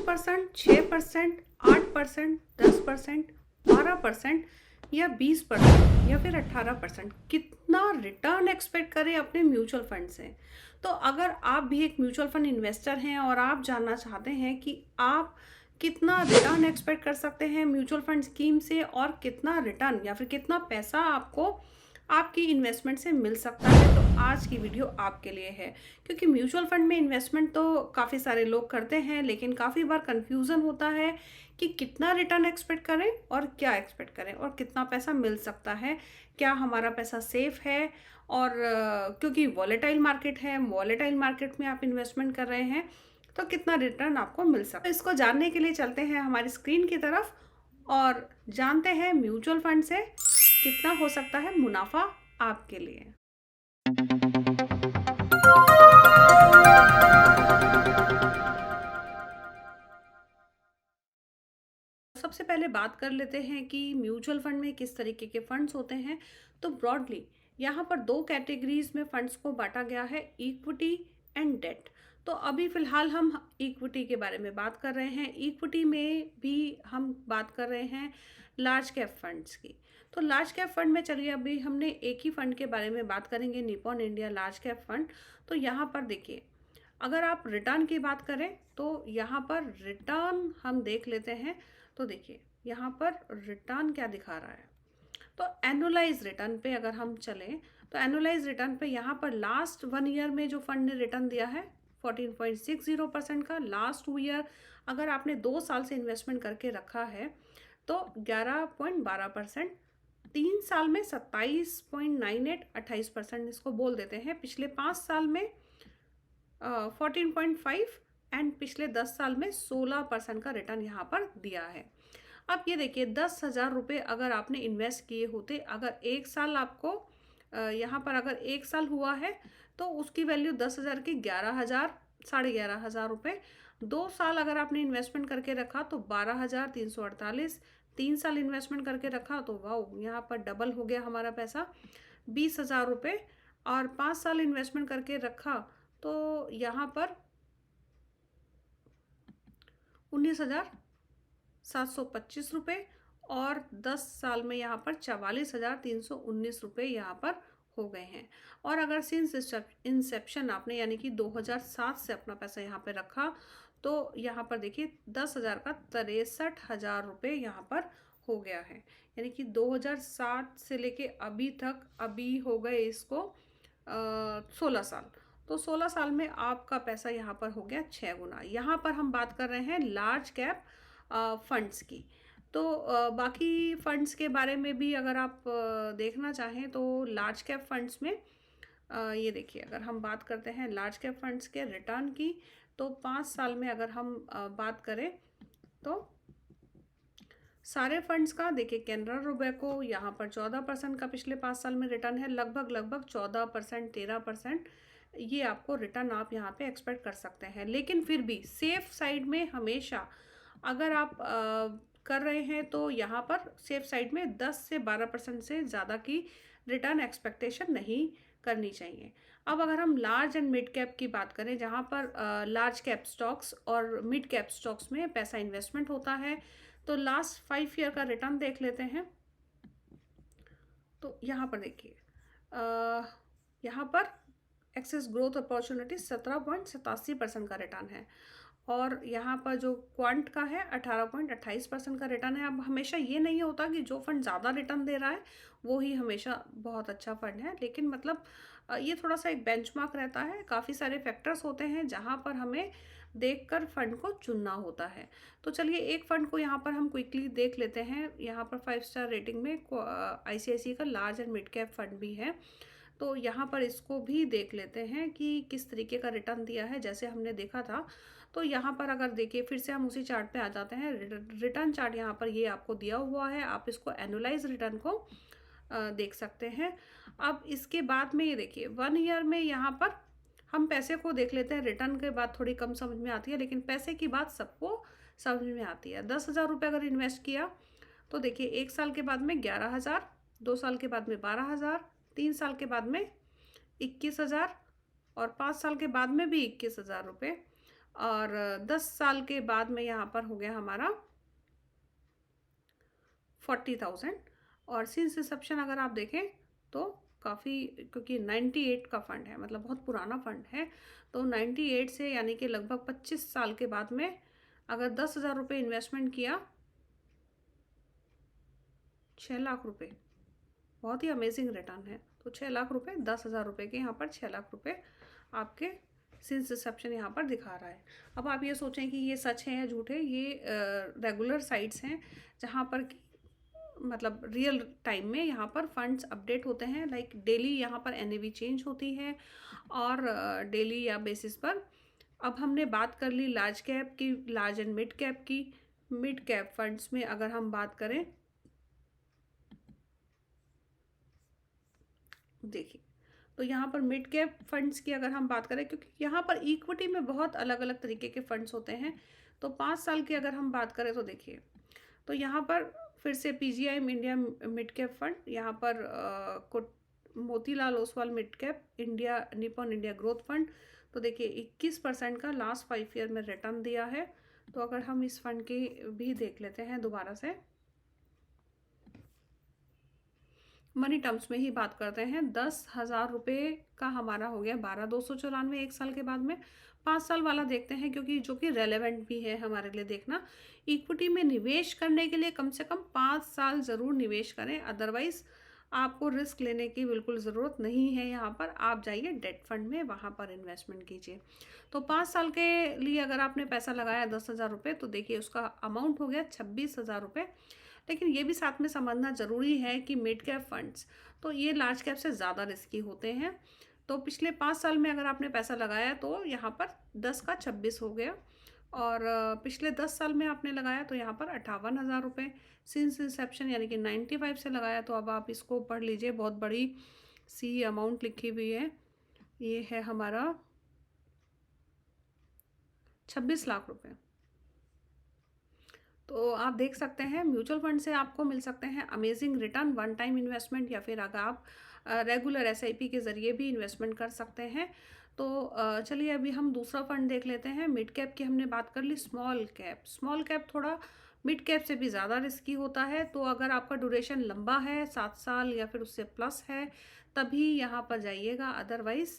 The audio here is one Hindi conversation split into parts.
5%, 6%, 8%, 10%, 12% या 20% या फिर 18%, कितना रिटर्न एक्सपेक्ट करें अपने म्यूचुअल फंड से। तो अगर आप भी एक म्यूचुअल फंड इन्वेस्टर हैं और आप जानना चाहते हैं कि आप कितना रिटर्न एक्सपेक्ट कर सकते हैं म्यूचुअल फंड स्कीम से और कितना रिटर्न या फिर कितना पैसा आपको आपकी इन्वेस्टमेंट से मिल सकता है, तो आज की वीडियो आपके लिए है। क्योंकि म्यूचुअल फंड में इन्वेस्टमेंट तो काफ़ी सारे लोग करते हैं, लेकिन काफ़ी बार कंफ्यूजन होता है कि कितना रिटर्न एक्सपेक्ट करें और क्या एक्सपेक्ट करें और कितना पैसा मिल सकता है, क्या हमारा पैसा सेफ है। और क्योंकि वॉलेटाइल मार्केट है, वॉलेटाइल मार्केट में आप इन्वेस्टमेंट कर रहे हैं तो कितना रिटर्न आपको मिल सकता है। तो इसको जानने के लिए चलते हैं हमारी स्क्रीन की तरफ और जानते हैं म्यूचुअल फंड से कितना हो सकता है मुनाफा आपके लिए। सबसे पहले बात कर लेते हैं कि म्यूचुअल फंड में किस तरीके के फंड्स होते हैं। तो ब्रॉडली यहाँ पर दो कैटेगरीज में फंड्स को बांटा गया है, इक्विटी एंड डेट। तो अभी फिलहाल हम इक्विटी के बारे में बात कर रहे हैं। इक्विटी में भी हम बात कर रहे हैं लार्ज कैप फंड्स की। तो लार्ज कैप फंड में चलिए अभी हमने एक ही फंड के बारे में बात करेंगे, Nippon India large cap fund. तो यहाँ पर देखिए, अगर आप रिटर्न की बात करें तो यहाँ पर रिटर्न हम देख लेते हैं। तो देखिए यहाँ पर रिटर्न क्या दिखा रहा है। तो एनुअलाइज रिटर्न पे अगर हम चलें तो एनुअलाइज रिटर्न पे यहाँ पर लास्ट 1 ईयर में जो फंड ने रिटर्न दिया है 14.60% का। लास्ट 2 ईयर अगर आपने 2 साल से इन्वेस्टमेंट करके रखा है तो 11.12%। 3 साल में 27.98, 28% इसको बोल देते हैं। पिछले 5 साल में 14.5 एंड पिछले 10 साल में 16% का रिटर्न यहाँ पर दिया है। अब ये देखिए 10,000 रुपये अगर आपने इन्वेस्ट किए होते, अगर एक साल आपको यहाँ पर अगर एक साल हुआ है तो उसकी वैल्यू 10,000 की 11,000, 11,500 रुपये। 2 साल अगर आपने इन्वेस्टमेंट करके रखा तो 12,348। 3 साल इन्वेस्टमेंट करके रखा तो वाह, यहाँ पर डबल हो गया हमारा पैसा, 20,000 रुपये। और 5 साल इन्वेस्टमेंट करके रखा तो यहाँ पर 19,725 रुपये। और 10 साल में यहाँ पर 44,319 रुपये यहाँ पर हो गए हैं। और अगर सिंस इंसेप्शन आपने यानी कि 2007 से अपना पैसा यहाँ पे रखा तो यहाँ पर देखिए 10,000 का 63,000 रुपये यहाँ पर हो गया है। यानी कि 2007 से लेके अभी तक अभी हो गए इसको 16 साल। तो 16 साल में आपका पैसा यहाँ पर हो गया 6 गुना। यहाँ पर हम बात कर रहे हैं लार्ज कैप फंड्स की। तो बाकी फंड्स के बारे में भी अगर आप देखना चाहें तो लार्ज कैप फंड्स में ये देखिए, अगर हम बात करते हैं लार्ज कैप फंड्स के रिटर्न की तो 5 साल में अगर हम बात करें तो सारे फंड्स का देखिए, कैनरा रोबेको यहाँ पर 14% का पिछले 5 साल में रिटर्न है। लगभग 14%, 13% ये आपको रिटर्न आप यहाँ पे एक्सपेक्ट कर सकते हैं। लेकिन फिर भी सेफ साइड में हमेशा अगर आप कर रहे हैं तो यहाँ पर सेफ साइड में 10 से 12% से ज़्यादा की रिटर्न एक्सपेक्टेशन नहीं करनी चाहिए। अब अगर हम लार्ज एंड मिड कैप की बात करें, जहाँ पर लार्ज कैप स्टॉक्स और मिड कैप स्टॉक्स में पैसा इन्वेस्टमेंट होता है, तो लास्ट 5 ईयर का रिटर्न देख लेते हैं। तो यहाँ पर देखिए, यहाँ पर एक्सेस ग्रोथ अपॉर्चुनिटी 17.87% का रिटर्न है। और यहाँ पर जो क्वांट का है 18.28% का रिटर्न है। अब हमेशा ये नहीं होता कि जो फंड ज़्यादा रिटर्न दे रहा है वो ही हमेशा बहुत अच्छा फंड है, लेकिन मतलब ये थोड़ा सा एक बेंचमार्क रहता है। काफ़ी सारे फैक्टर्स होते हैं जहाँ पर हमें देखकर फंड को चुनना होता है। तो चलिए एक फंड को यहाँ पर हम क्विकली देख लेते हैं। यहाँ पर 5 स्टार रेटिंग में ICICI का large and mid cap fund भी है। तो यहाँ पर इसको भी देख लेते हैं कि किस तरीके का रिटर्न दिया है, जैसे हमने देखा था। तो यहाँ पर अगर देखिए, फिर से हम उसी चार्ट पे आ जाते हैं। रिटर्न चार्ट यहाँ पर ये आपको दिया हुआ है, आप इसको एनुअलाइज रिटर्न को देख सकते हैं। अब इसके बाद में ये देखिए 1 ईयर में यहाँ पर हम पैसे को देख लेते हैं। रिटर्न के बाद थोड़ी कम समझ में आती है, लेकिन पैसे की बात सबको समझ में आती है। 10,000 रुपये अगर इन्वेस्ट किया तो देखिए 1 साल के बाद में 11,000, 2 साल के बाद में 12,000, 3 साल के बाद में 21,000 और 5 साल के बाद में भी 21,000 रुपये। और 10 साल के बाद में यहाँ पर हो गया हमारा 40,000। और सिंस इंसेप्शन अगर आप देखें तो काफ़ी, क्योंकि 98 का फंड है, मतलब बहुत पुराना फंड है, तो 98 से यानी कि लगभग 25 साल के बाद में अगर 10,000 रुपये इन्वेस्टमेंट किया, 6 लाख रुपये, बहुत ही अमेजिंग रिटर्न है। तो 6 लाख रुपये, 10,000 रुपये के यहाँ पर 6 लाख रुपये आपके सिंस रिसेप्शन यहाँ पर दिखा रहा है। अब आप ये सोचें कि ये सच है या झूठ है, ये रेगुलर साइट्स हैं जहाँ पर कि मतलब रियल टाइम में यहाँ पर फंड्स अपडेट होते हैं, लाइक डेली यहाँ पर एनएवी चेंज होती है और डेली या बेसिस पर। अब हमने बात कर ली लार्ज कैप की, लार्ज एंड मिड कैप की। मिड कैप फंड्स में अगर हम बात करें, देखिए, तो यहाँ पर मिड कैप फंड्स की अगर हम बात करें, क्योंकि यहाँ पर इक्विटी में बहुत अलग अलग तरीके के फंड्स होते हैं, तो 5 साल की अगर हम बात करें तो देखिए, तो यहाँ पर फिर से PGI India mid cap fund, यहाँ पर Motilal Oswal mid cap India, Nippon India growth fund, तो देखिए 21% का लास्ट 5 ईयर में रिटर्न दिया है। तो अगर हम इस फंड की भी देख लेते हैं दोबारा से, मनी टर्म्स में ही बात करते हैं, 10,000 रुपये का हमारा हो गया 12,294 एक साल के बाद में। 5 साल वाला देखते हैं, क्योंकि जो कि रेलेवेंट भी है हमारे लिए देखना। इक्विटी में निवेश करने के लिए कम से कम 5 साल ज़रूर निवेश करें, अदरवाइज़ आपको रिस्क लेने की बिल्कुल ज़रूरत नहीं है। यहाँ पर आप जाइए डेट फंड में, वहाँ पर इन्वेस्टमेंट कीजिए। तो 5 साल के लिए अगर आपने पैसा लगाया 10,000 रुपये, तो देखिए उसका अमाउंट हो गया 26,000 रुपये। लेकिन ये भी साथ में समझना ज़रूरी है कि मिड कैप फंड्स तो ये लार्ज कैप से ज़्यादा रिस्की होते हैं। तो पिछले 5 साल में अगर आपने पैसा लगाया तो यहाँ पर 10 का 26 हो गया, और पिछले 10 साल में आपने लगाया तो यहाँ पर 58,000 रुपये सिंस इंसेप्शन, यानी कि 95 से लगाया। तो अब आप इसको पढ़ लीजिए, बहुत बड़ी सी अमाउंट लिखी हुई है। ये है हमारा 26 लाख रुपये। तो आप देख सकते हैं म्यूचुअल फंड से आपको मिल सकते हैं amazing return, one time investment, या फिर अगर आप रेगुलर एसआईपी के ज़रिए भी इन्वेस्टमेंट कर सकते हैं। तो चलिए अभी हम दूसरा फंड देख लेते हैं। मिड कैप की हमने बात कर ली। स्मॉल कैप, स्मॉल कैप थोड़ा मिड कैप से भी ज़्यादा रिस्की होता है। तो अगर आपका ड्यूरेशन लंबा है, 7 साल या फिर उससे प्लस है, तभी यहाँ पर जाइएगा, अदरवाइज़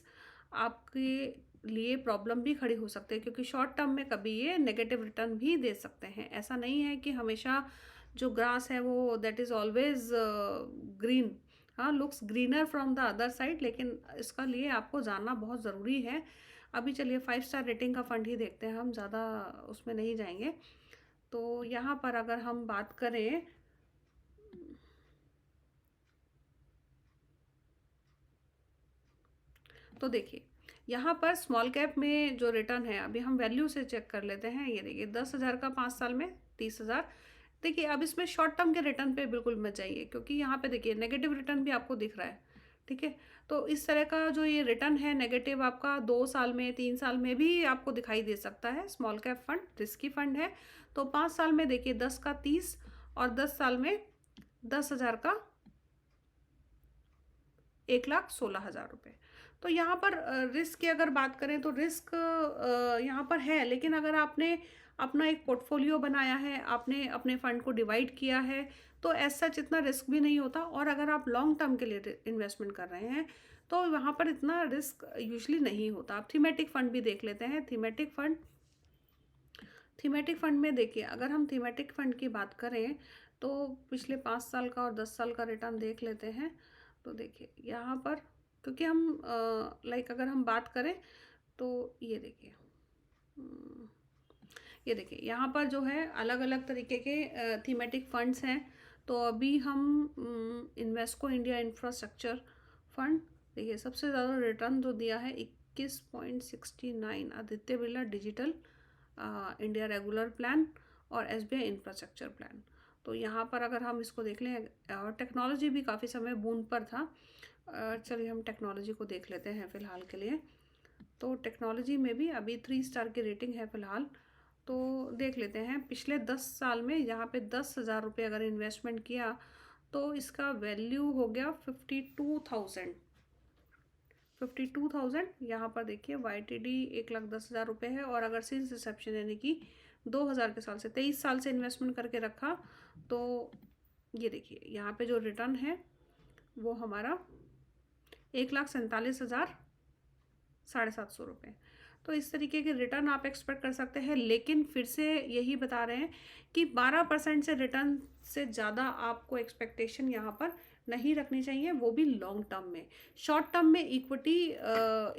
आपके लिए प्रॉब्लम भी खड़ी हो सकती है, क्योंकि शॉर्ट टर्म में कभी ये नेगेटिव रिटर्न भी दे सकते हैं। ऐसा नहीं है कि हमेशा जो ग्रास है वो दैट इज़ ऑलवेज ग्रीन, हाँ, looks greener from the other side, लेकिन इसका लिए आपको जानना बहुत ज़रूरी है। अभी चलिए 5 स्टार रेटिंग का फंड ही देखते हैं, हम ज़्यादा उसमें नहीं जाएंगे। तो यहाँ पर अगर हम बात करें, तो देखिए यहाँ पर स्मॉल कैप में जो रिटर्न है, अभी हम वैल्यू से चेक कर लेते हैं। ये देखिए 10,000 का 5 साल में 30,000। देखिए अब इसमें शॉर्ट टर्म के रिटर्न पे बिल्कुल मत जाइए, क्योंकि यहाँ पे देखिए नेगेटिव रिटर्न भी आपको दिख रहा है, ठीक है। तो इस तरह का जो ये रिटर्न है नेगेटिव, आपका 2 साल में, 3 साल में भी आपको दिखाई दे सकता है। Small cap fund risky fund है। तो 5 साल में देखिए 10 का 30, और 10 साल में 10,000 का 1,16,000 रुपये। तो यहाँ पर रिस्क की अगर बात करें तो रिस्क यहाँ पर है, लेकिन अगर आपने अपना एक पोर्टफोलियो बनाया है, आपने अपने फंड को डिवाइड किया है, तो एज सच इतना रिस्क भी नहीं होता। और अगर आप लॉन्ग टर्म के लिए इन्वेस्टमेंट कर रहे हैं तो वहाँ पर इतना रिस्क यूजली नहीं होता। आप थीमेटिक फंड भी देख लेते हैं। थीमेटिक फंड में देखिए, अगर हम थीमेटिक फंड की बात करें तो पिछले 5 साल का और 10 साल का रिटर्न देख लेते हैं। तो देखिए यहाँ पर, क्योंकि हम लाइक अगर हम बात करें तो ये देखिए, ये देखिए यहाँ पर जो है अलग अलग तरीके के थीमेटिक फंड्स हैं। तो अभी हम इन्वेस्को इंडिया इंफ्रास्ट्रक्चर फंड, देखिए सबसे ज़्यादा रिटर्न जो दिया है 21.69, Aditya Birla digital India regular plan और एसबीआई इंफ्रास्ट्रक्चर प्लान। तो यहाँ पर अगर हम इसको देख लें, और टेक्नोलॉजी भी काफ़ी समय बूंद पर था। चलिए हम टेक्नोलॉजी को देख लेते हैं फ़िलहाल के लिए। तो टेक्नोलॉजी में भी अभी 3 स्टार की रेटिंग है फ़िलहाल। तो देख लेते हैं पिछले 10 साल में यहाँ पे 10,000 रुपये अगर इन्वेस्टमेंट किया तो इसका वैल्यू हो गया 52,000, 52,000। यहाँ पर देखिए YTD 1,10,000 रुपये है। और अगर सिंस इंसेप्शन यानी कि 2000 के साल से 23 साल से इन्वेस्टमेंट करके रखा तो ये देखिए यहाँ पे जो रिटर्न है वो हमारा 1,47,750 रुपये। तो इस तरीके के रिटर्न आप एक्सपेक्ट कर सकते हैं। लेकिन फिर से यही बता रहे हैं कि 12% से रिटर्न से ज़्यादा आपको एक्सपेक्टेशन यहाँ पर नहीं रखनी चाहिए, वो भी लॉन्ग टर्म में। शॉर्ट टर्म में इक्विटी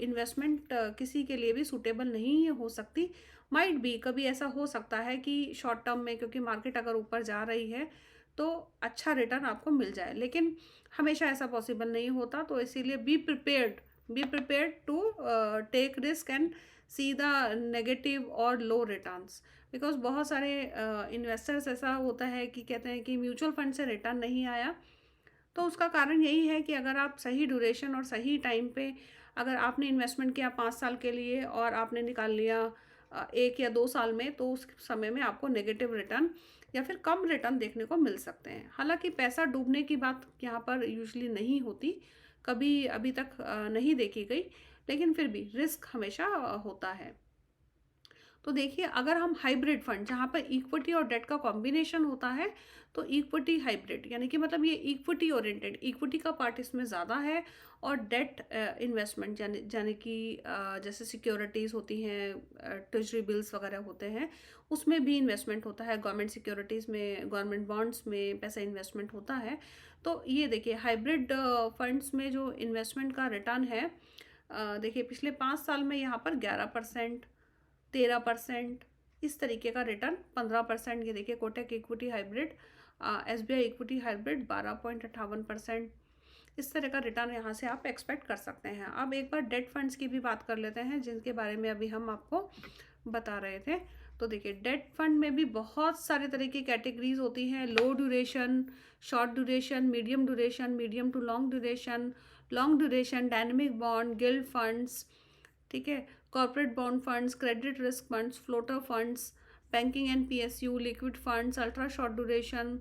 इन्वेस्टमेंट किसी के लिए भी सूटेबल नहीं हो सकती। माइट बी कभी ऐसा हो सकता है कि शॉर्ट टर्म में क्योंकि मार्केट अगर ऊपर जा रही है तो अच्छा रिटर्न आपको मिल जाए, लेकिन हमेशा ऐसा पॉसिबल नहीं होता। तो इसीलिए be prepared to take risk and see the negative और लो रिटर्न्स। बिकॉज बहुत सारे इन्वेस्टर्स ऐसा होता है कि कहते हैं कि म्यूचुअल फंड से रिटर्न नहीं आया, तो उसका कारण यही है कि अगर आप सही ड्यूरेशन और सही टाइम पे अगर आपने इन्वेस्टमेंट किया 5 साल के लिए और आपने निकाल लिया 1 या 2 साल में, तो उस समय में आपको नेगेटिव रिटर्न या फिर कम रिटर्न देखने को मिल सकते हैं। हालांकि पैसा डूबने की बात यहाँ पर यूजुअली नहीं होती, कभी अभी तक नहीं देखी गई, लेकिन फिर भी रिस्क हमेशा होता है। तो देखिए अगर हम हाइब्रिड फंड जहाँ पर इक्विटी और डेट का कॉम्बिनेशन होता है, तो इक्विटी हाइब्रिड यानी कि मतलब ये इक्विटी ओरिएंटेड, इक्विटी का पार्ट इसमें ज़्यादा है और डेट इन्वेस्टमेंट यानी कि जैसे सिक्योरिटीज़ होती हैं, ट्रेजरी बिल्स वगैरह होते हैं, उसमें भी इन्वेस्टमेंट होता है। गवर्नमेंट सिक्योरिटीज़ में, गवर्नमेंट बॉन्ड्स में पैसा इन्वेस्टमेंट होता है। तो ये देखिए हाइब्रिड फंड्स में जो इन्वेस्टमेंट का रिटर्न है, देखिए पिछले 5 साल में यहाँ पर 11%, 13%, इस तरीके का रिटर्न, 15%। ये देखिए Kotak equity hybrid, SBI equity hybrid 12.58%, इस तरह का रिटर्न यहाँ से आप एक्सपेक्ट कर सकते हैं। अब एक बार डेट फंड्स की भी बात कर लेते हैं, जिनके बारे में अभी हम आपको बता रहे थे। तो देखिए डेट फंड में भी बहुत सारे तरह की कैटेगरीज होती हैं। Low duration, short duration, medium to long duration, dynamic bond, gilt funds, ठीक है, corporate bond funds, credit risk funds, floater funds, banking and PSU, liquid funds, ultra short duration.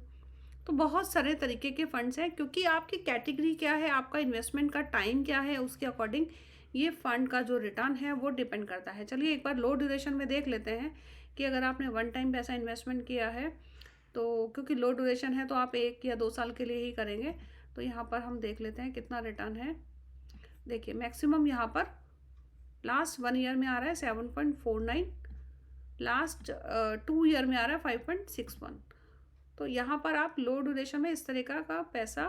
तो बहुत सारे तरीके के फंड्स हैं, क्योंकि आपकी कैटेगरी क्या है, आपका इन्वेस्टमेंट का टाइम क्या है, उसके अकॉर्डिंग ये फंड का जो रिटर्न है वो डिपेंड करता है। चलिए एक बार लो ड्यूरेशन में देख लेते हैं कि अगर आपने वन टाइम पैसा इन्वेस्टमेंट किया है, तो क्योंकि लो ड्यूरेशन है तो आप 1 या 2 साल के लिए ही करेंगे। तो यहाँ पर हम देख लेते हैं कितना रिटर्न है। देखिए मैक्सिमम यहाँ पर लास्ट 1 ईयर में आ रहा है 7.49, लास्ट 2 ईयर में आ रहा है 5.61। तो यहाँ पर आप लो ड्यूरेशन में इस तरीका का पैसा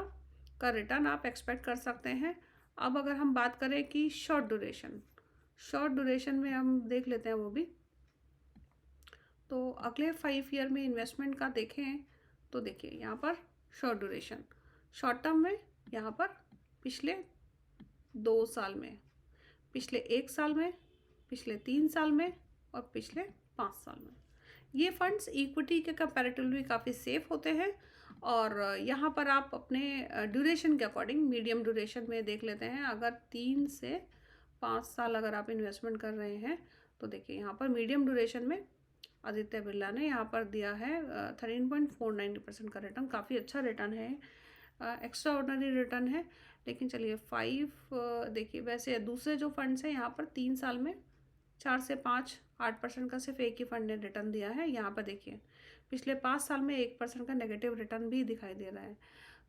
का रिटर्न आप एक्सपेक्ट कर सकते हैं। अब अगर हम बात करें कि शॉर्ट ड्यूरेशन में हम देख लेते हैं वो भी। तो अगले 5 ईयर में इन्वेस्टमेंट का देखें तो देखिए यहाँ पर शॉर्ट ड्यूरेशन, शॉर्ट टर्म में यहाँ पर पिछले 2 साल में, पिछले 1 साल में, पिछले 3 साल में और पिछले 5 साल में, ये फंड्स इक्विटी के कंपैरेटिवली काफ़ी सेफ होते हैं। और यहाँ पर आप अपने ड्यूरेशन के अकॉर्डिंग मीडियम ड्यूरेशन में देख लेते हैं। अगर 3 से 5 साल अगर आप इन्वेस्टमेंट कर रहे हैं तो देखिए यहाँ पर मीडियम ड्यूरेशन में आदित्य बिरला ने यहाँ पर दिया है 13.49% का रिटर्न, काफ़ी अच्छा रिटर्न है, एक्स्ट्रा ऑर्डिनरी रिटर्न है। लेकिन चलिए 5 देखिए वैसे दूसरे जो फंड्स हैं यहाँ पर 3 साल में 4 से 8% का सिर्फ एक ही फंड ने रिटर्न दिया है। यहाँ पर देखिए पिछले 5 साल में 1% का नेगेटिव रिटर्न भी दिखाई दे रहा है।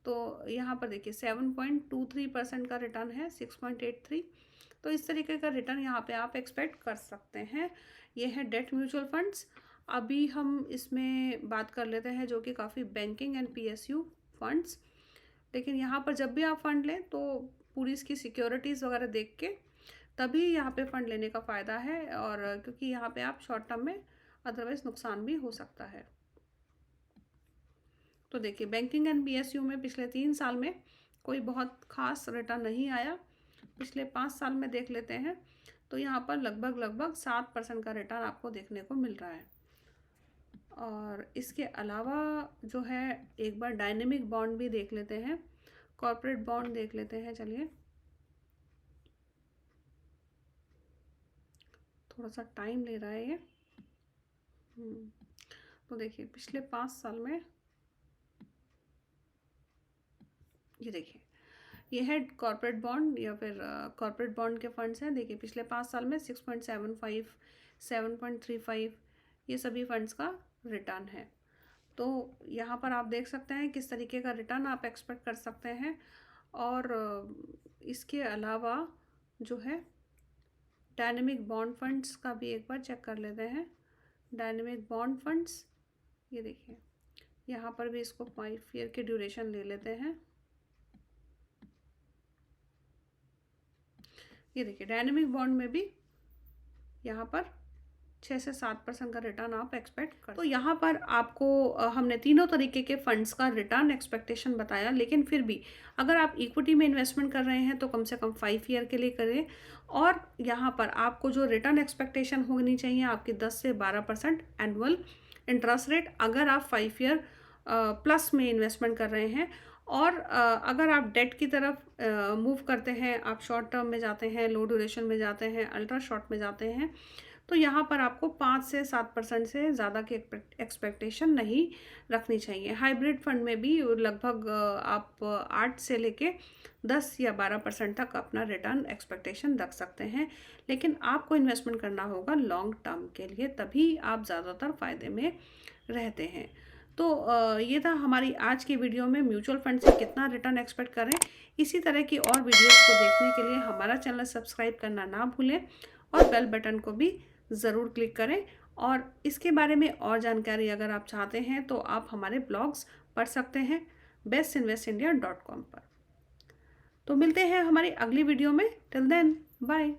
तो यहाँ पर देखिए 7.23% का रिटर्न है, 6.83। तो इस तरीके का रिटर्न यहाँ पे आप एक्सपेक्ट कर सकते हैं। ये है डेट म्यूचुअल फंड्स। अभी हम इसमें बात कर लेते हैं जो कि काफ़ी बैंकिंग एंड PSU फंड्स। लेकिन यहाँ पर जब भी आप फंड लें तो पूरी इसकी सिक्योरिटीज़ वगैरह देख के तभी यहाँ पे फ़ंड लेने का फ़ायदा है, और क्योंकि यहाँ पे आप शॉर्ट टर्म में अदरवाइज़ नुकसान भी हो सकता है। तो देखिए बैंकिंग एंड PSU में पिछले 3 साल में कोई बहुत ख़ास रिटर्न नहीं आया। पिछले 5 साल में देख लेते हैं तो यहाँ पर लगभग 7% का रिटर्न आपको देखने को मिल रहा है। और इसके अलावा जो है एक बार डायनेमिक बॉन्ड भी देख लेते हैं, कॉर्पोरेट बॉन्ड देख लेते हैं। चलिए थोड़ा सा टाइम ले रहा है ये। तो देखिए पिछले 5 साल में ये देखिए ये है कॉर्पोरेट बॉन्ड या फिर कॉर्पोरेट बॉन्ड के फंड्स हैं। देखिए पिछले 5 साल में 6.75, 7.35 ये सभी फंड्स का रिटर्न है। तो यहाँ पर आप देख सकते हैं किस तरीके का रिटर्न आप एक्सपेक्ट कर सकते हैं। और इसके अलावा जो है डायनेमिक बॉन्ड फंड्स का भी एक बार चेक कर लेते हैं। डायनेमिक बॉन्ड फंड्स, ये देखिए यहाँ पर भी इसको 5 ईयर की ड्यूरेशन ले लेते हैं। ये देखिए डायनेमिक बॉन्ड में भी यहाँ पर 6 से 7% का रिटर्न आप एक्सपेक्ट कर। तो यहाँ पर आपको हमने तीनों तरीके के फंड्स का रिटर्न एक्सपेक्टेशन बताया, लेकिन फिर भी अगर आप इक्विटी में इन्वेस्टमेंट कर रहे हैं तो कम से कम 5 ईयर के लिए करें। और यहाँ पर आपको जो रिटर्न एक्सपेक्टेशन होनी चाहिए आपकी 10 से 12% एनुअल इंटरेस्ट रेट, अगर आप 5 ईयर प्लस में इन्वेस्टमेंट कर रहे हैं। और अगर आप डेट की तरफ मूव करते हैं, आप शॉर्ट टर्म में जाते हैं, लो ड्यूरेशन में जाते हैं, अल्ट्रा शॉर्ट में जाते हैं, तो यहाँ पर आपको 5 से 7% से ज़्यादा की एक्सपेक्टेशन नहीं रखनी चाहिए। हाइब्रिड फंड में भी लगभग आप 8 से लेके 10 या 12% तक अपना रिटर्न एक्सपेक्टेशन रख सकते हैं, लेकिन आपको इन्वेस्टमेंट करना होगा लॉन्ग टर्म के लिए, तभी आप ज़्यादातर फ़ायदे में रहते हैं। तो ये था हमारी आज की वीडियो में म्यूचुअल फंड से कितना रिटर्न एक्सपेक्ट करें। इसी तरह की और वीडियोस को देखने के लिए हमारा चैनल सब्सक्राइब करना ना भूलें और बेल बटन को भी ज़रूर क्लिक करें। और इसके बारे में और जानकारी अगर आप चाहते हैं तो आप हमारे ब्लॉग्स पढ़ सकते हैं bestinvestindia.com पर। तो मिलते हैं हमारी अगली वीडियो में। Till then bye.